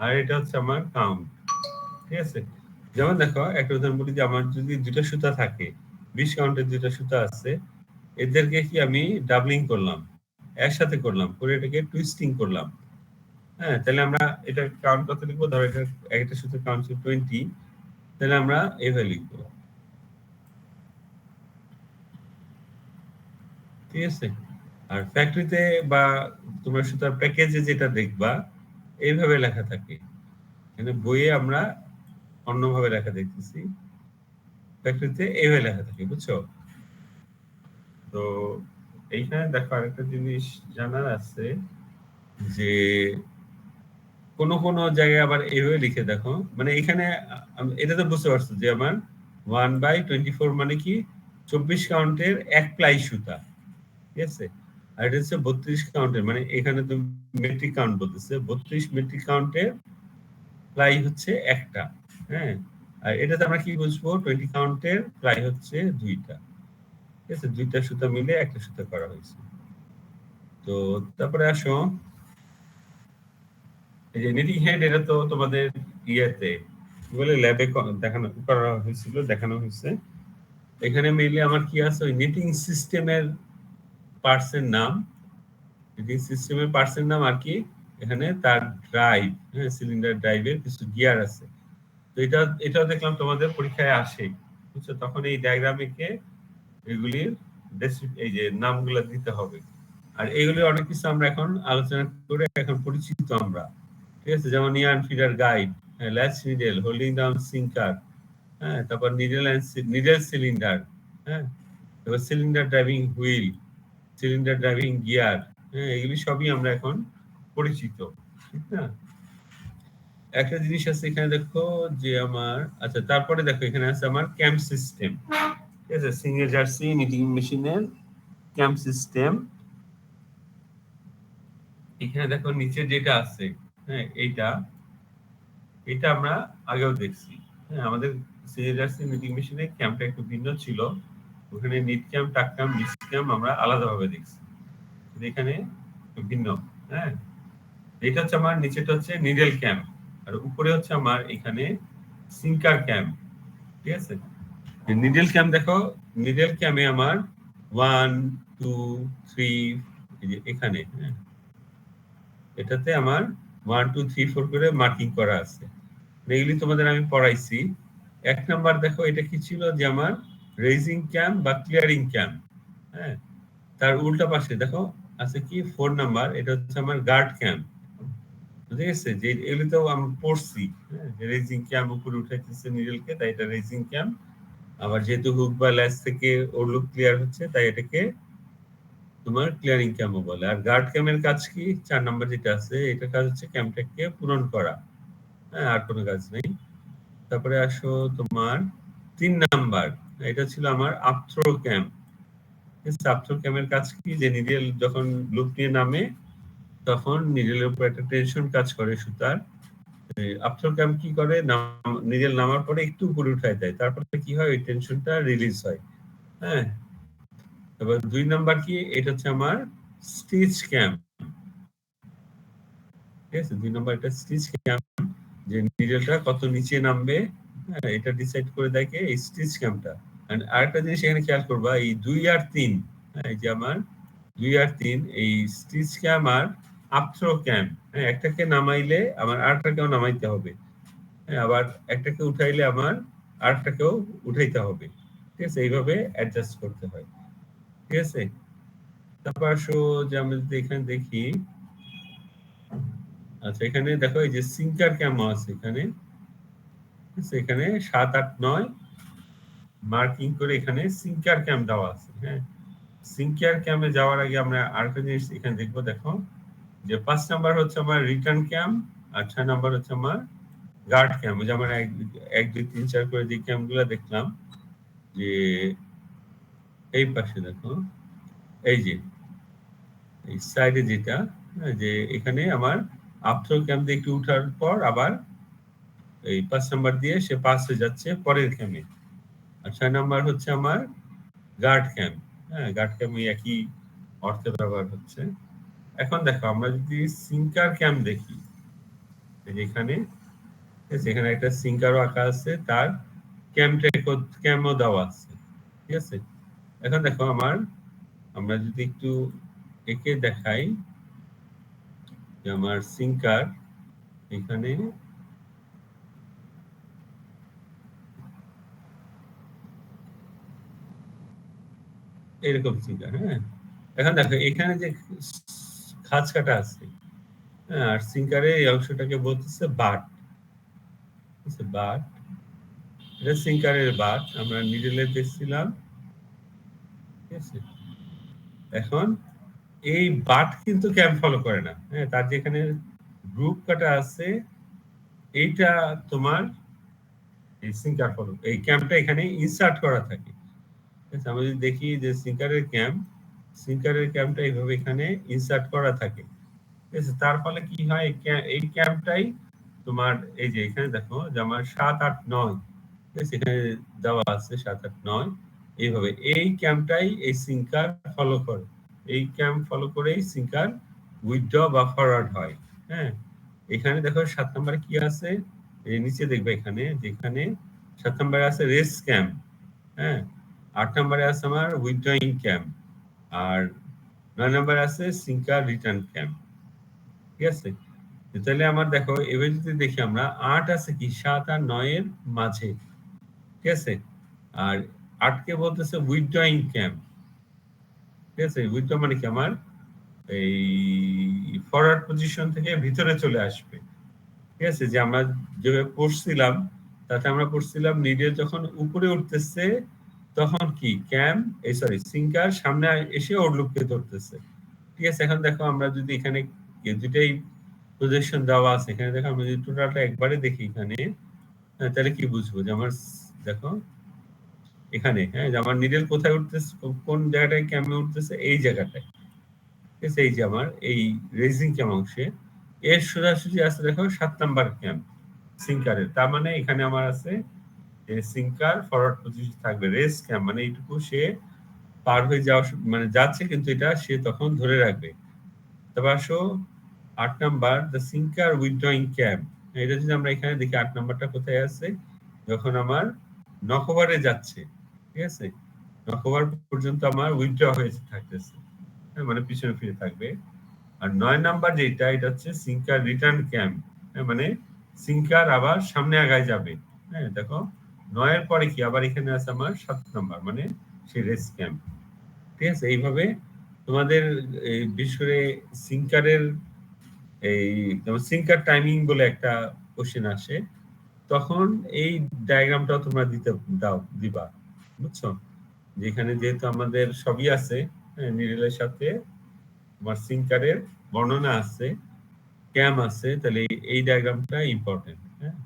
আর এটা হচ্ছে আমার কাউন্ট। ঠিক আছে, যেমন দেখো একটা উদাহরণ বলি, যে আমার যদি দুটো সুতা থাকে, 20 কাউন্টের দুটো সুতা আছে, এদেরকে কি আমি ডাবলিং করলাম, একসাথে করলাম, করে এটাকে টুইস্টিং করলাম। হ্যাঁ, তাহলে আমরা এটা কাউন্ট কত লিখবো, ধরো এটা একটা সুতার কাউন্ট ছিল 20, তাহলে আমরা এভাবে লিখবো। ঠিক আছে, আর ফ্যাক্টরিতে বা তোমরা সুতার প্যাকেজে যেটা দেখবা এইভাবে লেখা থাকে, এখানে বইয়ে আমরা অন্যভাবে লেখা দেখতেছি, ফ্যাক্টরিতে এইভাবে লেখা থাকে, বুঝছো? তো এইখানে দেখো আরেকটা জিনিস জানার আছে, যে কোন কোন জায়গায় আবার এইভাবে লিখে দেখো, মানে এখানে এটা তো বুঝতে পারছো যে আমার 1/24 মানে কি 24 কাউন্টের এক প্লাই সুতা। ঠিক আছে, আর এটা হচ্ছে 32 কাউন্টের, মানে এখানে তো মেট্রিক কাউন্ট বলতেছে, 32 মেট্রিক কাউন্টের প্লাই হচ্ছে একটা। হ্যাঁ, আর এটাতে আমরা কি বুঝবো, 20 কাউন্টের প্লাই হচ্ছে দুইটা। ঠিক আছে, দুইটা সুতা মিলে একটা সুতা করা হয়েছে। তো তারপরে আসো, এই যে নিটিং হেড, এটা তো তোমাদের ইয়েতে কি বলে ল্যাবে দেখানো করা হয়েছিল, দেখানো হয়েছে। এখানে মেইনলি আমার কি আছে, ওই নিটিং সিস্টেমের পার্টসের নাম, নিটিং সিস্টেমের পার্টসের নাম, আর কি এখানে তার ড্রাইভ, হ্যাঁ সিলিন্ডার ড্রাইভের কিছু গিয়ার আছে। তো এটাও দেখলাম তোমাদের পরীক্ষায় আসে, বুঝছো? তখন এই ডায়াগ্রামে কে এগুলির এই যে নামগুলো দিতে হবে। আর এগুলি অনেক কিছু আমরা এখন আলোচনা করে এখন পরিচিত আমরা। ঠিক আছে, যেমন yarn feeder guide, latch needle, holding down sinker, হ্যাঁ, তারপর নিডেল সিলিন্ডার, হ্যাঁ, তারপর cylinder driving wheel, cylinder driving gear, হ্যাঁ, এগুলি সবই আমরা এখন পরিচিত, ঠিক না? একটা জিনিস আছে এখানে দেখো, যে আমার আচ্ছা, তারপরে দেখো এখানে আছে আমার ক্যাম্প সিস্টেম। ঠিক আছে, সিঙ্গেল জার্সি নিটিং মেশিনের ক্যাম্প সিস্টেম। এখানে দেখো নিচে যেটা আছে, হ্যাঁ এইটা এটা আমরা আগেও দেখছি। হ্যাঁ, আমাদের সিঙ্গেল জার্সি নিটিং মেশিনের ক্যাম্পটা একটু ভিন্ন ছিল, ওখানে নিট ক্যাম্প, টাক ক্যাম্প, ডিস্ক ক্যাম্প আমরা আলাদাভাবে দেখছি, এখানে ভিন্ন। হ্যাঁ, এটা হচ্ছে আমার, নিচেটা হচ্ছে নিডেল ক্যাম্প, আর উপরে হচ্ছে আমার এখানে সিঙ্কার ক্যাম্প। ঠিক আছে, নিডেল ক্যাম্প দেখো, নিডেল ক্যাম্পে আমার 1 2 3, এই যে এখানে, হ্যাঁ এটাতে আমার 1 2 3 4 করে মার্কিং করা আছে, এগুলি তোমাদের আমি পড়াইছি। 1 নাম্বার দেখো এটা কি ছিল, যে আমার রেজিং ক্যাম্প বা ক্লিয়ারিং ক্যাম্প। হ্যাঁ, তার উল্টা পাশে দেখো আছে কি 4 নাম্বার, এটা হচ্ছে আমার গার্ড ক্যাম্প। ঠিক আছে, যে এগুলি তো আমি পড়ছি। হ্যাঁ, রেজিং ক্যাম্প উপরে উঠাইতেছে নিডেলকে, তাই এটা রেজিং ক্যাম্প। আবার যেহেতু হুক বা ল্যাচ থেকে ওরলুক ক্লিয়ার হচ্ছে, তাই এটাকে তোমার ক্লিয়ারিং ক্যাম্প বলে। আর গার্ড ক্যাম্পের কাজ কি, 4 নাম্বার যেটা আছে, এটা কাজ হচ্ছে ক্যাম্পটাকে পূরণ করা। হ্যাঁ, আর কোনো কাজ নেই। তারপরে আসো তোমার 3 নাম্বার, এটা ছিল আমার আফথ্রো ক্যাম্প। আফথ্রো ক্যাম্পের কাজ কি, যে নিডেল যখন লুপ নিয়ে নামে তখন নিডেলের উপর একটা টেনশন কাজ করে সুতার। আফথ্রো ক্যাম্প কি করে, নিডেল নামার পরে একটু উপরে উঠায় দেয়, তারপরে কি হয়, ওই টেনশনটা রিলিজ হয়। হ্যাঁ, এবার 2 নাম্বার কি, এটা হচ্ছে আমার স্টিচ ক্যাম্প। ঠিক আছে, 2 নাম্বার এটা স্টিচ ক্যাম্প, যে নিডেলটা কত নিচে নামবে, হ্যাঁ এটা ডিসাইড করে দেখে এই স্টিচ ক্যাম্পটা। আরেকটা জিনিস এখানে খেয়াল করবা, এই 2 আর 3, হ্যাঁ এই যে আমার 2 আর 3, এই স্টিচ ক্যাম্প আর আফথ্রো ক্যাম্প, হ্যাঁ একটাকে নামাইলে আমার আরেকটাকেও নামাইতে হবে। হ্যাঁ, আবার একটাকে উঠাইলে আমার আরেকটাকেও উঠাইতে হবে। ঠিক আছে, এইভাবে অ্যাডজাস্ট করতে হয়। ঠিক আছে, তারপর আসো, যে আমরা যদি এখানে দেখি, আচ্ছা এখানে দেখো এই যে সিঙ্কার ক্যাম্প আছে এখানে, এখানে 7 8 9 মার্কিং করে এখানে সিঙ্কার ক্যাম্প দেওয়া আছে। হ্যাঁ, সিঙ্কার ক্যাম্পে যাওয়ার আগে আমরা আরেকটা জিনিস এখানে দেখবো, দেখো যে 5 নাম্বার হচ্ছে আমার রিটার্ন ক্যাম্প, আর 6 নাম্বার হচ্ছে আমার গার্ড ক্যাম্প, ওই যে আমরা 1 2 3 4 করে যে ক্যাম্পগুলো দেখলাম, যে এই পাশে দেখো, এই যে এই সাইডে যেটা, যে এখানে আমার আফটার ক্যাম্প দিয়ে একটু উঠার পর আবার এই 5 নাম্বার দিয়ে সে পাস হয়ে যাচ্ছে পরের ক্যাম্পে। আর 6 নাম্বার হচ্ছে আমার গার্ড ক্যাম্প। হ্যাঁ, গার্ড ক্যাম্প একই অর্থে ব্যবহার হচ্ছে। এখন দেখো আমরা যদি সিঙ্কার ক্যাম্প দেখি, এখানে এখানে একটা সিঙ্কারও আঁকা আছে, তার ক্যাম্পও দেওয়া আছে, ঠিক আছে। এখন দেখো আমরা যদি একটু একে দেখাই, যে আমার সিঙ্কার এখানে এরকম সিঙ্কার। হ্যাঁ, এখন দেখো এখানে যে খাঁজ কাটা আছে, হ্যাঁ, আর সিঙ্কারে এই অংশটাকে বলতেছে বাট, বাট, এটা সিঙ্কারের বাট, আমরা নিডেলে দেখছিলাম, ঠিক আছে। এখন এই বাট কিন্তু ক্যাম্প ফলো করে না, হ্যাঁ, তার যেখানে গ্রুপ কাটা আছে এইটা তোমার এই সিঙ্কার ফলো, এই ক্যাম্পটা এখানে ইনসার্ট করা থাকে, ঠিক আছে। আমরা যদি দেখি যে সিঙ্কারের ক্যাম্পটা এইভাবে এখানে ইনসার্ট করা থাকে, ঠিক আছে। তার ফলে কি হয়, এই ক্যাম্পটাই তোমার এই যে এখানে দেখো যে আমার 7 8 9, ঠিক আছে, এখানে দেওয়া আছে 7 8 9, এইভাবে এই ক্যাম্পটাই এই সিঙ্কার ফলো করে, এই ক্যাম্প ফলো করেই সিঙ্কার উইথড্র বা ফরওয়ার্ড হয়। হ্যাঁ, এখানে দেখো 7 নম্বরে কি আছে, এই নিচে দেখবে এখানে, যেখানে 7 নম্বরে আছে রেস ক্যাম্প, হ্যাঁ, 8 নম্বরে আছে আমার উইথড্রয়িং ক্যাম্প, আর 9 নম্বরে আছে সিঙ্কার রিটার্ন ক্যাম্প, ঠিক আছে। তাহলে আমার দেখো এবার যদি দেখি আমরা 8 আছে কি 7 আর 9 এর মাঝে, ঠিক আছে। আর 8 কে বলতেছে উইথড্রয়িং ক্যাম্প, ঠিক আছে। উইথড্র মানে কি আমার এই ফরওয়ার্ড পজিশন থেকে ভিতরে চলে আসবে, ঠিক আছে। যে আমরা যেভাবে পড়ছিলাম, তাতে আমরা পড়ছিলাম নিডেল যখন উপরে উঠতেছে তখন কি সিঙ্কার সামনে এসে ওর লুপকে ধরতেছে, ঠিক আছে। এখন দেখো আমরা যদি এখানে দুটাই প্রজেকশন দেওয়া আছে, এখানে দেখো আমরা যদি টোটালটা একবারে দেখি এখানে, তাহলে কি বুঝবো যে আমার দেখো এখানে, হ্যাঁ, যে আমার নিডেল কোথায় উঠতেছে, কোন জায়গাটায় ক্যাম্পে উঠতেছে, এই জায়গাটায়, ঠিক আছে। এই যে আমার এই রেজিং ক্যাম্প অংশে এর সোজাসুজি আছে দেখো 7 নাম্বার ক্যাম্প সিঙ্কারের, তার মানে এখানে আমার আছে যে সিঙ্কার ফরওয়ার্ড পজিশন থাকবে, রেস ক্যাম্প মানে এইটুকু সে পার হয়ে যাওয়া মানে যাচ্ছে, কিন্তু এটা সে তখন ধরে রাখবে। তবে আসো 8 number the sinker withdrawing camp, এটা যদি আমরা এখানে দেখি 8 নাম্বারটা কোথায় আছে, যখন আমার নকওভারে যাচ্ছে, ঠিক আছে, নকওভার পর্যন্ত আমার উইথড্র হয়ে থাকতেছে, মানে পিছনে ফিরে থাকবে। আর 9 নাম্বার যেটা, এটা হচ্ছে সিঙ্কার রিটার্ন ক্যাম্প, মানে সিঙ্কার আবার সামনে আগায় যাবে। হ্যাঁ, দেখো 9 এর পরে কি আবার এখানে আছে আমার 7 নাম্বার, মানে সেই রেস ক্যাম্প, ঠিক আছে। এইভাবে তোমাদের বিশেষ করে সিঙ্কারের এই যেমন সিঙ্কার টাইমিং বলে একটা কোশ্চেন আসে, তখন এই ডায়াগ্রামটাও তোমরা দিবা, বুঝছো। যেখানে যেহেতু আমাদের সবই আছে, নিডেলের সাথে তোমার সিঙ্কারের বর্ণনা আছে, ক্যাম আছে, তাহলে এই ডায়াগ্রামটা ইম্পর্টেন্ট। হ্যাঁ,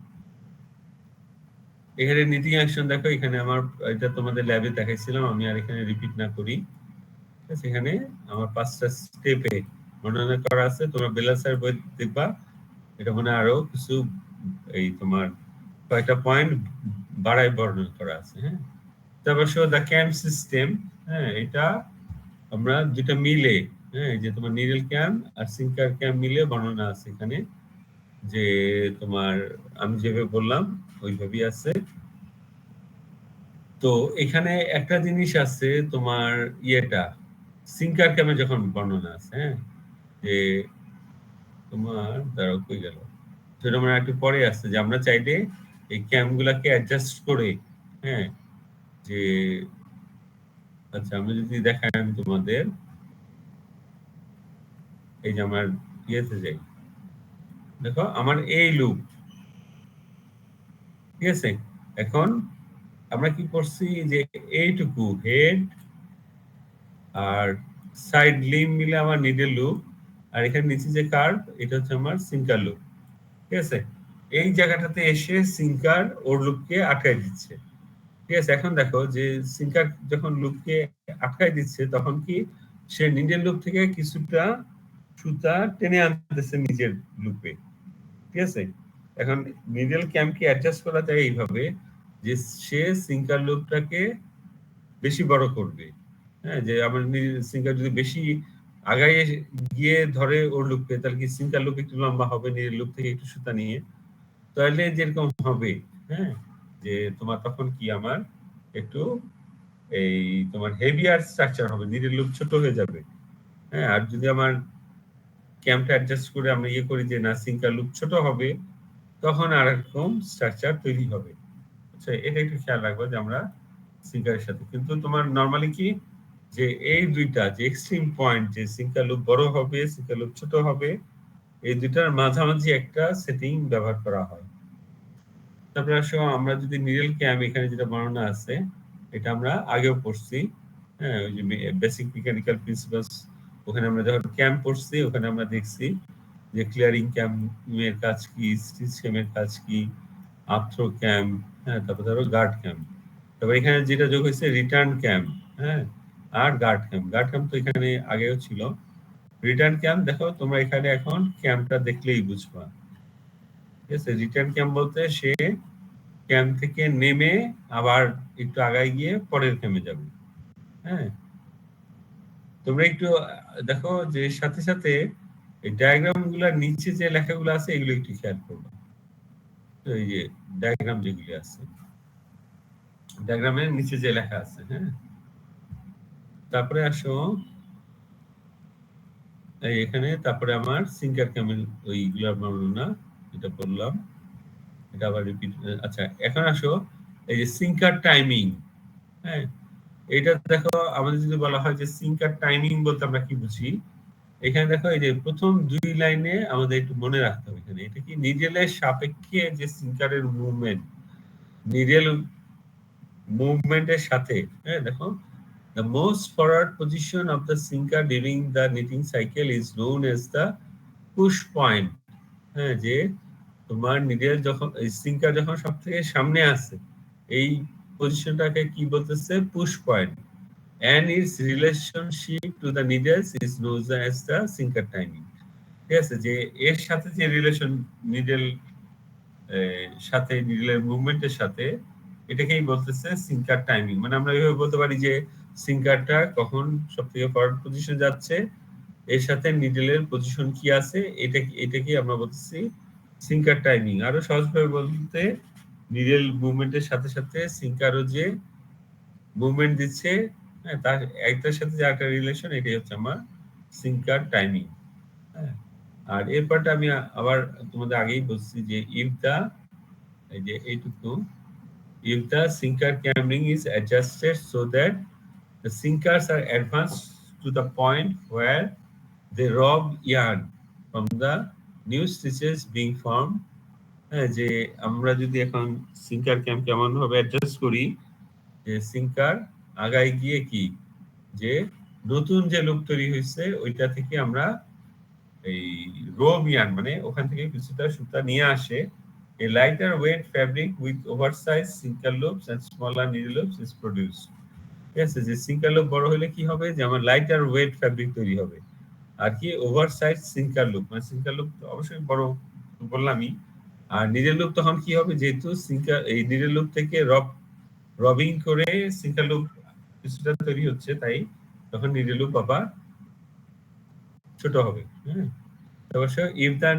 এখানে নিটিং অ্যাকশন দেখো, এখানে আমার এটা তোমাদের ল্যাবে দেখাইছিলাম, আমি আর এখানে রিপিট না করি, ঠিক আছে। এখানে আমার 5টা স্টেপে বর্ণনা করা আছে, তোমরা বেলাসার বই দেখবা, এটা মনে আরো কিছু এই তোমার কয়েকটা পয়েন্ট বাড়ায় বর্ণনা করা আছে। হ্যাঁ, তারপর দ্য ক্যাম্প সিস্টেম, হ্যাঁ, এটা আমরা দুটা মিলে, হ্যাঁ, যে তোমার নিডল ক্যাম্প আর সিঙ্কার ক্যাম্প মিলে বর্ণনা আছে এখানে, যে তোমার আমি যেভাবে বললাম ওইভাবেই আছে। তো এখানে একটা জিনিস আছে তোমার ইয়েটা সিঙ্কার ক্যাম্পে যখন বর্ণনা আছে, হ্যাঁ, যে তোমার দাঁড়াও কই গেল, সেটা মানে একটু পরে আসছে, যে আমরা চাইলে এই ক্যাম্প গুলাকে অ্যাডজাস্ট করে, হ্যাঁ, যে আচ্ছা আমি যদি দেখাই আমি তোমাদের, এই যে আমার ইয়েতে যাই, দেখো আমার এই লুপ, ঠিক আছে। এখন আমরা কি করছি যে এইটুকু হেড আর সাইড লিম মিলে আমার নিডেল লুপ, আর এখানে নিচে যে কার্ভ এটা হচ্ছে আমার সিঙ্কার লুপ, ঠিক আছে। এই জায়গাটাতে এসে সিঙ্কার ওর লুপকে আটকায় দিচ্ছে। ঠিক আছে? এখন দেখো যে সিঙ্কার যখন লুপকে আটকায় দিচ্ছে তখন কি সে নিজের লুপ থেকে কিছুটা সুতা টেনে আনতেছে নিজের লুপে। ঠিক আছে? এখন নিডল ক্যামকে অ্যাডজাস্ট করা যায় এইভাবে যে সে সিঙ্কার লুপটাকে বেশি বড় করবে। হ্যাঁ? যে আমার সিঙ্কার যদি বেশি আগায় গিয়ে ধরে ওর লুপকে তাহলে কি সিঙ্কার লুপ একটু লম্বা হবে নিজের লুপ থেকে একটু সুতা নিয়ে। তাহলে যেরকম হবে, হ্যাঁ? যে তোমার তখন কি আমার একটু এই তোমার হেভিয়ার স্ট্রাকচার হবে, নিডল লুপ ছোট হয়ে যাবে। হ্যাঁ? আর যদি আমার ক্যামটা অ্যাডজাস্ট করে আমরা ইয়ে করি যে না সিঙ্কার লুপ ছোট হবে, তখন আরেকরকম স্ট্রাকচার তৈরি হবে। আচ্ছা, এটা একটু খেয়াল রাখবো যে আমরা সিঙ্কারের সাথে কিন্তু তোমার নরমালি কি যে এই দুইটা যে এক্সট্রিম পয়েন্ট যে সিঙ্কার লুপ বড় হবে সিঙ্কার লুপ ছোট হবে, এই দুইটার মাঝামাঝি একটা সেটিং ব্যবহার করা হয়। তারপরে আসো আমরা যদি নিডল ক্যাম এখানে যেটা বর্ণনা আছে এটা আমরা আগেও পড়ছি। হ্যাঁ, ওই যে বেসিক মেকানিক্যাল প্রিন্সিপালস ওখানে আমরা যখন ক্যাম পড়ছি ওখানে আমরা দেখছি যে ক্লিয়ারিং ক্যামের কাজ কি, স্টিচ ক্যামের কাজ কি, আফথ্রো ক্যাম্প, হ্যাঁ, তারপর ধরো গার্ড ক্যাম্প। তারপর এখানে যেটা যোগ হয়েছে রিটার্ন ক্যাম্প, হ্যাঁ, আর গার্ড ক্যাম্প। গার্ড ক্যাম্প তো এখানে আগেও ছিল। রিটার্ন ক্যাম্প দেখো তোমরা এখানে এখন ক্যাম্পটা দেখলেই বুঝবা। ঠিক আছে? রিটার্ন ক্যাম্প বলতে সে ক্যাম্প থেকে নেমে আবার একটু আগায় গিয়ে পরের ক্যাম্পে যাবে। হ্যাঁ, তোমরা একটু দেখো যে সাথে সাথে এই ডায়াগ্রাম গুলার নিচে যে লেখাগুলো আছে এগুলো একটু খেয়াল করবা। তো এই যে ডায়াগ্রাম যেগুলি আছে ডায়াগ্রামের নিচে যে লেখা আছে, হ্যাঁ। তারপরে আসো এই এখানে তারপরে আমার সিঙ্কার ক্যামেল ওইগুলো বর্ণনা এটা বললাম, এটা আবার রিপিট। আচ্ছা, এখন আসো এই যে সিঙ্কার টাইমিং। হ্যাঁ, এটা দেখো আমাদের যদি বলা হয় যে সিঙ্কার টাইমিং বলতে আমরা কি বুঝি, এখানে দেখো এই যে প্রথম দুই লাইনে আমাদের একটু মনে রাখতে হবে এখানে এটা কি নিডেলের সাপেক্ষে যে সিঙ্কারের মুভমেন্ট, নিডেল মুভমেন্টের সাথে, হ্যাঁ দেখো the most forward position of the sinker during the knitting cycle is known as the push point। হ্যাঁ, যে তোমার নিডেল যখন সিঙ্কার যখন সবথেকে সামনে আছে এই পজিশনটাকে কি বলতেছে push point, and its relationship to the needles is known as the sinker timing। ঠিক আছে? যে এর সাথে যে রিলেশন নিডেল সাথে নিডেলের মুভমেন্টের সাথে এটাকেই বলতেছে সিঙ্কার টাইমিং। মানে আমরা এইভাবে বলতে পারি যে সিঙ্কারটা কখন সবথেকে ফরওয়ার্ড পজিশন যাচ্ছে, এর সাথে নিডেলের পজিশন কি আছে, এটাকে আমরা বলতেছি সিঙ্কার টাইমিং। আরো সহজভাবে বলতে নিডেল মুভমেন্টের সাথে সাথে সিঙ্কারও যে মুভমেন্ট দিচ্ছে, হ্যাঁ, তার একটার সাথে যে একটা রিলেশন, এটাই হচ্ছে আমার সিঙ্কার টাইমিং। হ্যাঁ, আর এরপরটা আমি আবার তোমাদের আগেই বলছি যে ইফ দা এই যে এইটুকু if the sinker camering is adjusted so that the sinkers are advanced to the point where they rob yarn from the new stitches being formed। হ্যাঁ, যে আমরা যদি এখন সিঙ্কার ক্যাম্প কেমন ভাবে অ্যাডজাস্ট করি যে সিঙ্কার আগায় গিয়ে কি যে নতুন যে লুপ তৈরি হয়েছে ওইটা থেকে আমরা এই রোব ইয়ার্ন মানে ওখান থেকে কিছুটা সুতা নিয়ে আসে। A lighter weight fabric with oversized sinker loops and smaller needle loops is produced। ঠিক আছে? যে সিঙ্কার লুপ বড় হলে কি হবে যে আমার লাইটার ওয়েট ফ্যাব্রিক তৈরি হবে। আর কি ওভারসাইজ সিঙ্কার লুপ মানে সিঙ্কার লুপ অবশ্যই বড় বললামই। আর নিডেল লুপ তখন কি হবে যেহেতু সিঙ্কার এই নিডেল লুপ থেকে রবিং করে সিঙ্কার লুপ কিছুটা তৈরি হচ্ছে, তাই তখন নিডেল লুপ আবার ছোট হবে। হ্যাঁ, অবশ্য if the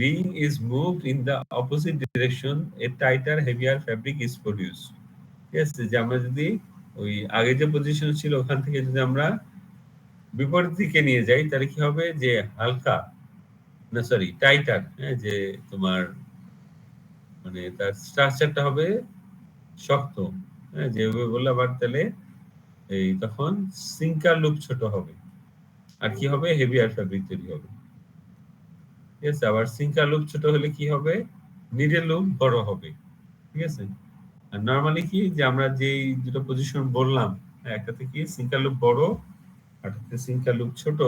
ring is moved in the opposite direction a tighter heavier fabric is produced। ঠিক আছে? যে আমরা যদি ওই আগে যে পজিশন ছিল ওখান থেকে যদি আমরা বিপরীত দিকে নিয়ে যাই তাহলে কি হবে যে হালকা না সরি টাইটার, হ্যাঁ, যে তোমার মানে তার স্ট্রাকচারটা হবে শক্ত। হ্যাঁ, যেভাবে বললে আবার তাহলে এই তখন সিঙ্কার লুপ ছোট হবে আর কি হবে হেভিয়ার ফ্যাব্রিক তৈরি হবে। ঠিক আছে? আবার সিঙ্কার লুপ ছোট হলে কি হবে নিডেল লুপ বড় হবে। ঠিক আছে? আর নরমালি কি যে আমরা যেই দুটো পজিশন বললাম, একটাতে কি সিঙ্কার লুপ বড় আর একটাতে সিঙ্কার লুপ ছোট,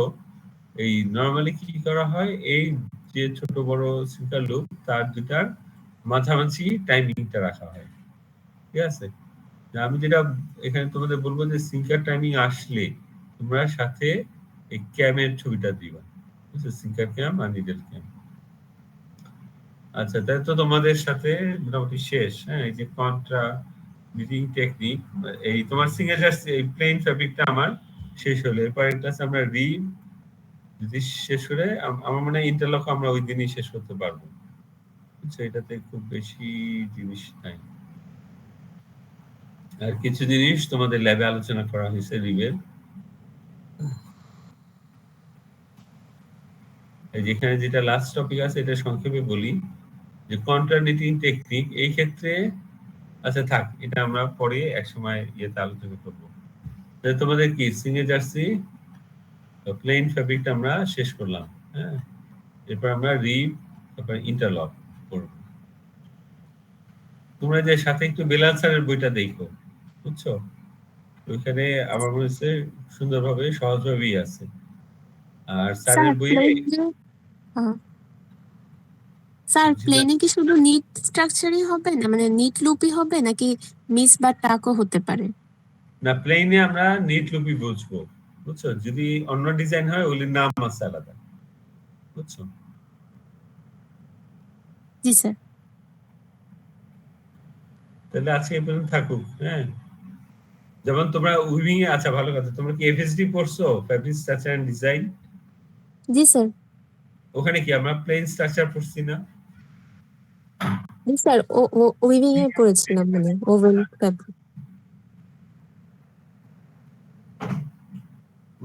এই নরমালি কি করা হয় এই যে ছোট বড় সিঙ্কার লুপ তার দুটার মাঝামাঝি টাইমিংটা রাখা হয়। ঠিক আছে? আমি যেটা এখানে তোমাদের বলবো যে সিঙ্কার টাইমিং আসলে তোমরা সাথে এই ক্যামের ছবিটা দিবা। বুঝছো? সিঙ্কার ক্যাম আর নিডল ক্যাম। আচ্ছা, তাহলে তো তোমাদের সাথে মোটামুটি শেষ। হ্যাঁ, এই যে কন্ট্রা মিটিং টেকনিক, এই তোমার সিগনেচার এই প্লেন ফ্যাব্রিকটা আমার শেষ হলো। এরপর একটা আছে আমরা রিভ, যদি শেষ করে আমার মনে হয় ইন্টারলক আমরা ওই দিনই শেষ করতে পারবো। বুঝছো? এটাতে খুব বেশি জিনিস নাই। আর কিছু জিনিস তোমাদের ল্যাবে আলোচনা করা হয়েছে রিভের। যেখানে যেটা লাস্ট টপিক আছে এটা সংক্ষেপে বলি যে কন্ট্রানিটিং টেকনিক এই ক্ষেত্রে, আচ্ছা থাক, এটা আমরা পরে এক সময় ইয়েতে আলোচনা করবো। তোমাদের কি সিঙ্গে জার্সি প্লেন ফ্যাব্রিকটা আমরা শেষ করলাম। হ্যাঁ, এরপর আমরা রিপ, তারপর ইন্টারলক করব। তোমরা যে সাথে একটু বেলাল স্যারের বইটা দেখো, বুঝছো? ওইখানে আমার মনে হচ্ছে সুন্দরভাবে সহজভাবেই আছে। আর স্যারের বইয়ে স্যার প্লেনে কি শুধু নিট স্ট্রাকচারই হবে না, মানে নিট লুপই হবে নাকি মিস বা টাকও হতে পারে? না, প্লেনে আমরা নিট লুপই বুঝবো, বুঝছো? যদি অন্য ডিজাইন হয় ওগুলির নাম আছে আলাদা, বুঝছো? জি স্যার। তাহলে আজকে এই পর্যন্ত থাকুক। হ্যাঁ, যেমন তোমরা উইভিং এ, আচ্ছা ভালো কথা, তোমরা কি এফএসডি পড়ছো, ফ্যাব্রিক স্ট্রাকচার এন্ড ডিজাইন? জি স্যার। ওখানে কি আমরা প্লেন স্ট্রাকচার পড়ছি না? জি স্যার, ও উইভিং এ করেছিলাম, মানে ওভেন ফ্যাব্রিক।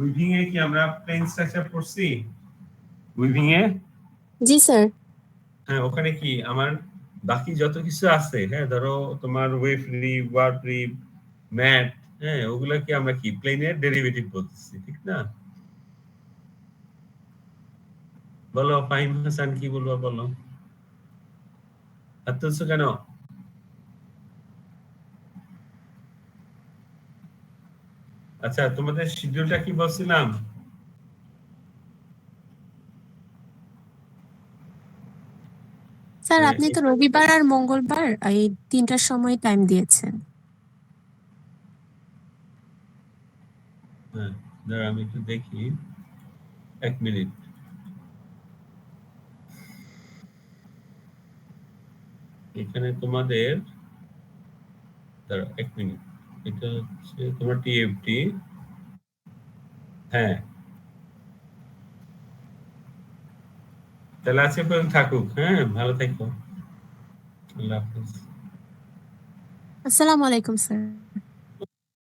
উইভিং এ কি আমরা প্লেন স্ট্রাকচার পড়ছি উইভিং এ? জি স্যার। হ্যাঁ, ওখানে কি আমার বাকি যত কিছু আছে, হ্যাঁ ধরো তোমার weave rib, warp rib, matt, হ্যাঁ ওগুলা কি আমরা কি প্লেনের ডেরিভেটিভ বলতেছি, ঠিক না? বলো ফাহিম হাসান, কি বলবো বলো? আর তুলছো কেন? আচ্ছা, তোমাদের শিডিউলটা কি বলছিলাম? স্যার আপনি তো রবিবার আর মঙ্গলবার এই 3টার সময় টাইম দিয়েছেন। হ্যাঁ, দাঁড়া আমি একটু দেখি, 1 মিনিট। এখানে তোমাদের, দাঁড়া 1 মিনিট, এটা হচ্ছে তোমার টিএফটি। হ্যাঁ, তাহলে আজকে পর্যন্ত থাকুক। হ্যাঁ, ভালো থাকো। আল্লাহ হাফেজ। আসসালামু আলাইকুম স্যার।